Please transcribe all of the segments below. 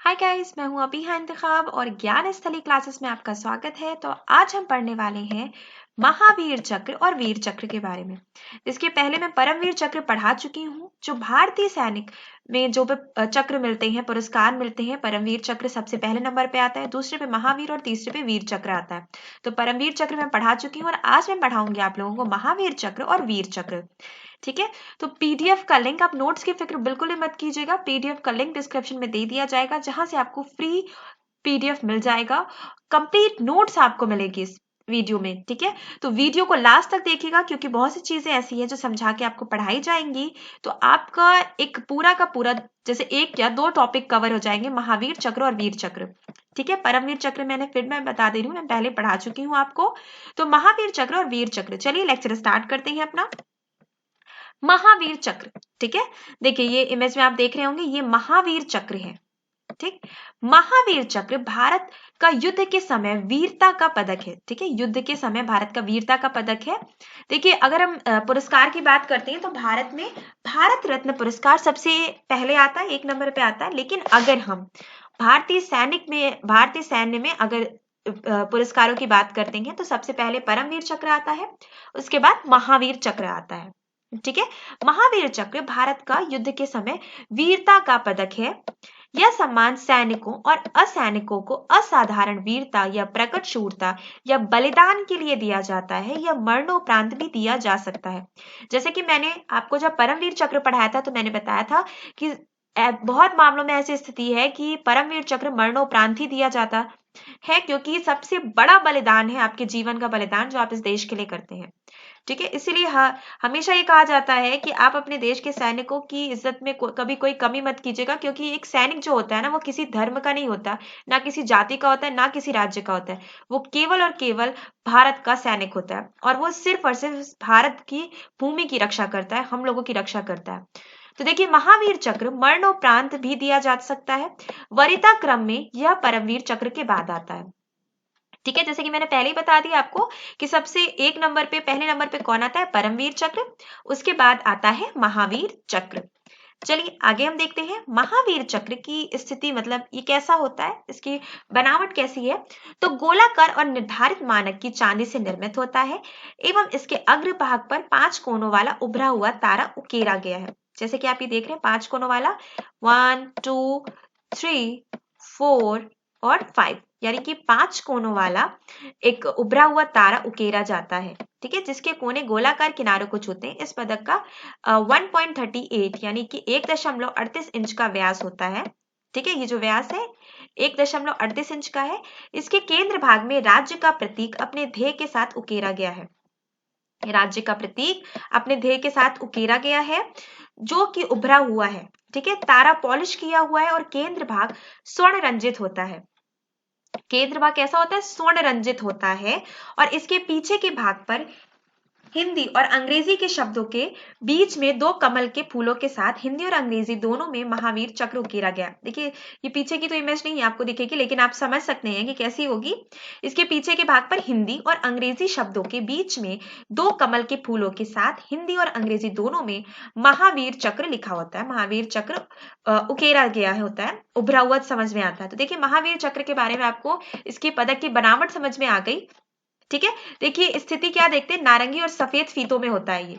Hi guys, मैं हूं अभी इंतखाब और ज्ञान स्थली क्लासेस में आपका स्वागत है। तो आज हम पढ़ने वाले हैं महावीर चक्र और वीर चक्र के बारे में। इसके पहले मैं परमवीर चक्र पढ़ा चुकी हूं। जो भारतीय सैनिक में जो चक्र मिलते हैं, पुरस्कार मिलते हैं, परमवीर चक्र सबसे पहले नंबर पे आता है, दूसरे पे महावीर और तीसरे पे वीर चक्र आता है। तो परमवीर चक्र मैं पढ़ा चुकी हूँ और आज मैं पढ़ाऊंगी आप लोगों को महावीर चक्र और वीर चक्र। ठीक है, तो पीडीएफ का लिंक, आप नोट्स की फिक्र बिल्कुल ही मत कीजिएगा। पीडीएफ का लिंक डिस्क्रिप्शन में दे दिया जाएगा, जहां से आपको फ्री पीडीएफ मिल जाएगा। कंप्लीट नोट्स आपको मिलेगी इस वीडियो में। ठीक है, तो वीडियो को लास्ट तक देखिएगा, क्योंकि बहुत सी चीजें ऐसी है जो समझा के आपको पढ़ाई जाएंगी। तो आपका एक पूरा का पूरा जैसे एक या दो टॉपिक कवर हो जाएंगे, महावीर चक्र और वीर चक्र। ठीक है, परमवीर चक्र मैं बता दे रही हूँ, मैं पहले पढ़ा चुकी हूँ आपको। तो महावीर चक्र और वीर चक्र, चलिए लेक्चर स्टार्ट करते हैं अपना। महावीर चक्र, ठीक है, देखिए ये इमेज में आप देख रहे होंगे, ये महावीर चक्र है। ठीक, महावीर चक्र भारत का युद्ध के समय वीरता का पदक है। ठीक है, युद्ध के समय भारत का वीरता का पदक है। देखिए, अगर हम पुरस्कार की बात करते हैं तो भारत में भारत रत्न पुरस्कार सबसे पहले आता है, एक नंबर पे आता है। लेकिन अगर हम भारतीय सैन्य में अगर पुरस्कारों की बात करते हैं तो सबसे पहले परमवीर चक्र आता है, उसके बाद महावीर चक्र आता है। ठीक है, महावीर चक्र भारत का युद्ध के समय वीरता का पदक है। यह सम्मान सैनिकों और असैनिकों को असाधारण वीरता या प्रकट शूरता या बलिदान के लिए दिया जाता है, या मरणोपरांत भी दिया जा सकता है। जैसे कि मैंने आपको जब परमवीर चक्र पढ़ाया था तो मैंने बताया था कि बहुत मामलों में ऐसी स्थिति है कि परमवीर चक्र मरणोपरांत ही दिया जाता है, क्योंकि सबसे बड़ा बलिदान है आपके जीवन का बलिदान, जो आप इस देश के लिए करते हैं। ठीक है, इसीलिए हमेशा ये कहा जाता है कि आप अपने देश के सैनिकों की इज्जत में कभी कोई कमी मत कीजिएगा, क्योंकि एक सैनिक जो होता है ना, वो किसी धर्म का नहीं होता, ना किसी जाति का होता है, ना किसी राज्य का होता है। वो केवल और केवल भारत का सैनिक होता है, और वो सिर्फ और सिर्फ भारत की भूमि की रक्षा करता है, हम लोगों की रक्षा करता है। तो देखिए, महावीर चक्र मरणोपरांत भी दिया जा सकता है। वरीयता क्रम में यह परमवीर चक्र के बाद आता है। ठीक है, जैसे कि मैंने पहले ही बता दिया आपको कि सबसे पहले नंबर पे कौन आता है, परमवीर चक्र, उसके बाद आता है महावीर चक्र। चलिए आगे हम देखते हैं महावीर चक्र की स्थिति, मतलब ये कैसा होता है, इसकी बनावट कैसी है। तो गोलाकार और निर्धारित मानक की चांदी से निर्मित होता है, एवं इसके अग्रभाग पर 5 कोनों वाला उभरा हुआ तारा उकेरा गया है। जैसे कि आप ये देख रहे हैं, 5 कोनों वाला, 1 2 3 4 और 5, यानी कि 5 कोनों वाला एक उभरा हुआ तारा उकेरा जाता है। ठीक है, जिसके कोने गोलाकार किनारों को छूते हैं। इस पदक का 1.38 यानी कि 1.38 इंच का व्यास होता है। ठीक है, ये जो व्यास है 1.38 इंच का है। इसके केंद्र भाग में राज्य का प्रतीक अपने ध्येय के साथ उकेरा गया है। राज्य का प्रतीक अपने ध्येय के साथ उकेरा गया है, जो कि उभरा हुआ है। ठीक है, तारा पॉलिश किया हुआ है और केंद्र भाग स्वर्ण रंजित होता है। केंद्र भाग कैसा होता है, स्वर्ण रंजित होता है। और इसके पीछे के भाग पर हिंदी और अंग्रेजी के शब्दों के बीच में 2 कमल के फूलों के साथ हिंदी और अंग्रेजी दोनों में महावीर चक्र उकेरा गया। देखिए, ये पीछे की तो इमेज नहीं आपको दिखेगी, लेकिन आप समझ सकते हैं कि कैसी होगी। इसके पीछे के भाग पर हिंदी और अंग्रेजी शब्दों के बीच में 2 कमल के फूलों के साथ हिंदी और अंग्रेजी दोनों में महावीर चक्र लिखा होता है। महावीर चक्र उकेरा गया होता है, उभरा हुआ समझ में आता है। तो देखिए, महावीर चक्र के बारे में आपको इसके पदक की बनावट समझ में आ गई। ठीक है, देखिए स्थिति क्या देखते हैं, नारंगी और सफेद फीतों में होता है ये।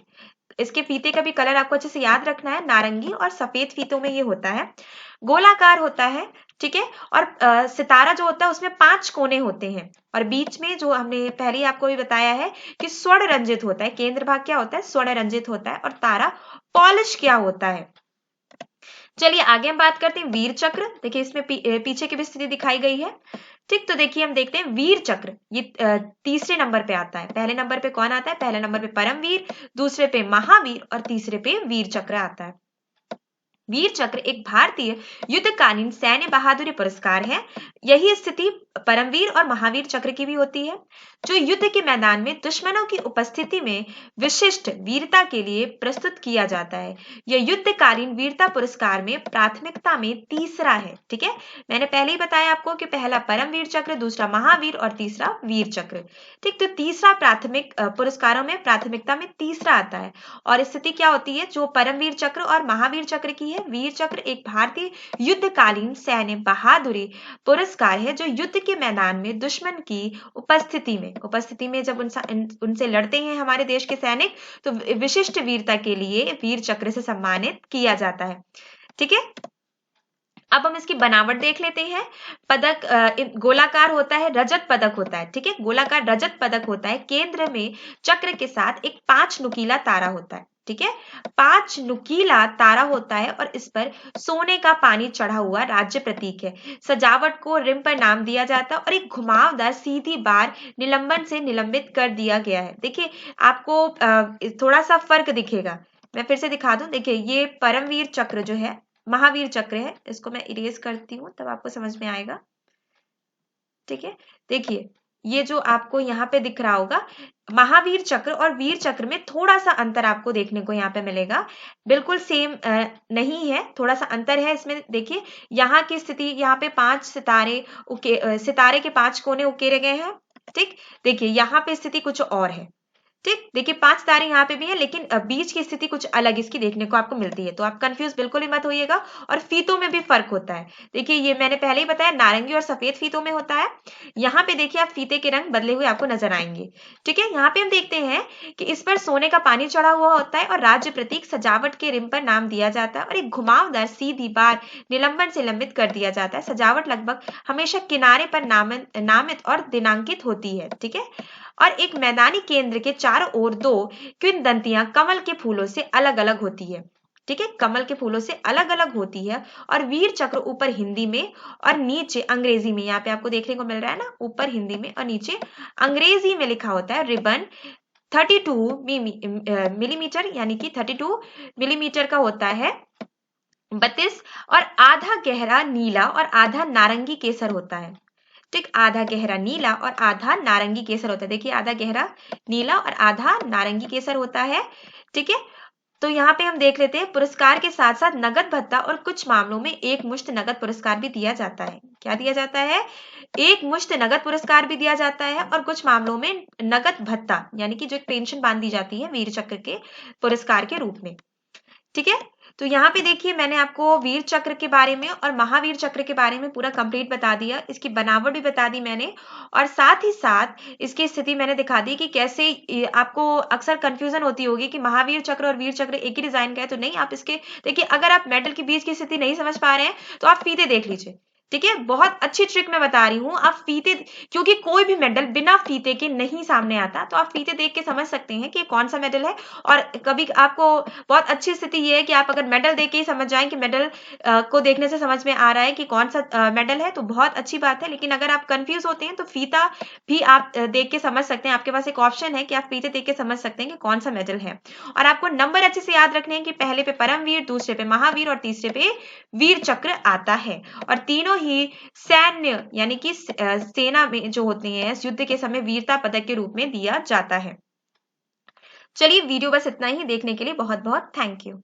इसके फीते का भी कलर आपको अच्छे से याद रखना है, नारंगी और सफेद फीतों में ये होता है। गोलाकार होता है। ठीक है, और सितारा जो होता है उसमें 5 कोने होते हैं, और बीच में जो हमने पहले ही आपको भी बताया है कि स्वर्ण रंजित होता है। केंद्र भाग क्या होता है, स्वर्ण रंजित होता है, और तारा पॉलिश क्या होता है। चलिए आगे हम बात करते हैं वीर चक्र। देखिए, इसमें पीछे की भी स्थिति दिखाई गई है। ठीक, तो देखिए हम देखते हैं वीर चक्र, ये तीसरे नंबर पे आता है। पहले नंबर पे कौन आता है, पहले नंबर पे परमवीर, दूसरे पे महावीर और तीसरे पे वीर चक्र आता है। वीर चक्र एक भारतीय युद्धकालीन सैन्य बहादुरी पुरस्कार है। यही स्थिति परमवीर और महावीर चक्र की भी होती है, जो युद्ध के मैदान में दुश्मनों की उपस्थिति में विशिष्ट वीरता के लिए प्रस्तुत किया जाता है। यह युद्धकालीन वीरता पुरस्कार में प्राथमिकता में तीसरा है। ठीक है, मैंने पहले ही बताया आपको कि पहला परमवीर चक्र, दूसरा महावीर और तीसरा वीर चक्र। ठीक, तो तीसरा पुरस्कारों में प्राथमिकता में तीसरा आता है। और स्थिति क्या होती है, जो परमवीर चक्र और महावीर चक्र की है, देखिए वीर चक्र एक भारतीय युद्धकालीन सैन्य बहादुरी पुरस्कार है जो युद्ध के मैदान में दुश्मन की उपस्थिति में जब उनसे लड़ते हैं हमारे देश के सैनिक, तो विशिष्ट वीरता के लिए वीर चक्र से सम्मानित किया जाता है। ठीक है, अब हम इसकी बनावट देख लेते हैं। पदक गोलाकार होता है, रजत पदक होता है। ठीक है, गोलाकार रजत पदक होता है। केंद्र में चक्र के साथ एक 5 नुकीला तारा होता है। ठीक है, 5 नुकीला तारा होता है और इस पर सोने का पानी चढ़ा हुआ राज्य प्रतीक है। सजावट को रिम पर नाम दिया जाता है और एक घुमावदार सीधी बार निलंबन से निलंबित कर दिया गया है। देखिए आपको थोड़ा सा फर्क दिखेगा, मैं फिर से दिखा दूं। देखिए ये परमवीर चक्र जो है महावीर चक्र है, इसको मैं इरेज करती हूँ तब आपको समझ में आएगा। ठीक है, देखिए ये जो आपको यहाँ पे दिख रहा होगा महावीर चक्र और वीर चक्र में थोड़ा सा अंतर आपको देखने को यहाँ पे मिलेगा। बिल्कुल सेम नहीं है, थोड़ा सा अंतर है इसमें। देखिए यहाँ की स्थिति, यहाँ पे 5 सितारे सितारे के 5 कोने उकेरे गए हैं। ठीक, देखिए यहाँ पे स्थिति कुछ और है। ठीक, देखिए 5 तारे यहाँ पे भी है, लेकिन बीच की स्थिति कुछ अलग इसकी देखने को आपको मिलती है, तो आप कंफ्यूज बिल्कुल ही मत होइएगा। और फीतों में भी फर्क होता है। देखिए ये मैंने पहले ही बताया, नारंगी और सफेद फीतों में होता है। यहाँ पे देखिए आप फीते के रंग बदले हुए आपको नजर आएंगे। ठीक है, यहाँ पे हम देखते हैं कि इस पर सोने का पानी चढ़ा हुआ होता है और राज्य प्रतीक सजावट के रिम पर नाम दिया जाता है और एक घुमावदार सीधी बार निलंबन से लंबित कर दिया जाता है। सजावट लगभग हमेशा किनारे पर नामित और दिनांकित होती है। ठीक है, और एक मैदानी केंद्र के चारों ओर 2 किंवदंतियां कमल के फूलों से अलग अलग होती है। ठीक है, कमल के फूलों से अलग अलग होती है। और वीर चक्र ऊपर हिंदी में और नीचे अंग्रेजी में, यहाँ पे आपको देखने को मिल रहा है ना, ऊपर हिंदी में और नीचे अंग्रेजी में लिखा होता है। रिबन 32 मिलीमीटर यानी कि 32 मिलीमीटर का होता है, 32, और आधा गहरा नीला और आधा नारंगी केसर होता है। ठीक, आधा गहरा नीला और आधा नारंगी केसर होता है। देखिए आधा गहरा नीला और आधा नारंगी केसर होता है। ठीक है, तो यहाँ पे हम देख लेते हैं पुरस्कार के साथ साथ नगद भत्ता और कुछ मामलों में एक मुश्त नगद पुरस्कार भी दिया जाता है। क्या दिया जाता है? एक मुश्त नगद पुरस्कार भी दिया जाता है और कुछ मामलों में नगद भत्ता यानी कि जो एक पेंशन बांध दी जाती है वीर चक्र के पुरस्कार के रूप में। ठीक है, तो यहाँ पे देखिए मैंने आपको वीर चक्र के बारे में और महावीर चक्र के बारे में पूरा कंप्लीट बता दिया, इसकी बनावट भी बता दी मैंने, और साथ ही साथ इसकी स्थिति मैंने दिखा दी कि कैसे आपको अक्सर कंफ्यूजन होती होगी कि महावीर चक्र और वीर चक्र एक ही डिजाइन का है। तो नहीं, आप इसके देखिए, अगर आप मेडल के बीच की स्थिति नहीं समझ पा रहे हैं तो आप फीते देख लीजिए। ठीक है, बहुत अच्छी ट्रिक मैं बता रही हूँ। आप फीते, क्योंकि कोई भी मेडल बिना फीते के नहीं सामने आता, तो आप फीते देख के समझ सकते हैं कि कौन सा मेडल है। और कभी आपको बहुत अच्छी स्थिति ये है कि आप अगर मेडल देख के ही समझ जाएं कि मेडल को देखने से समझ में आ रहा है कि कौन सा मेडल है, तो बहुत अच्छी बात है। लेकिन अगर आप कंफ्यूज होते हैं तो फीता भी आप देख के समझ सकते हैं। आपके पास एक ऑप्शन है कि आप फीते देख के समझ सकते हैं कि कौन सा मेडल है। और आपको नंबर अच्छे से याद रखने हैं कि पहले पे परमवीर, दूसरे पे महावीर और तीसरे पे वीर चक्र आता है। और तीनों ही सैन्य यानी कि सेना में जो होते हैं युद्ध के समय वीरता पदक के रूप में दिया जाता है। चलिए वीडियो बस इतना ही, देखने के लिए बहुत बहुत थैंक यू।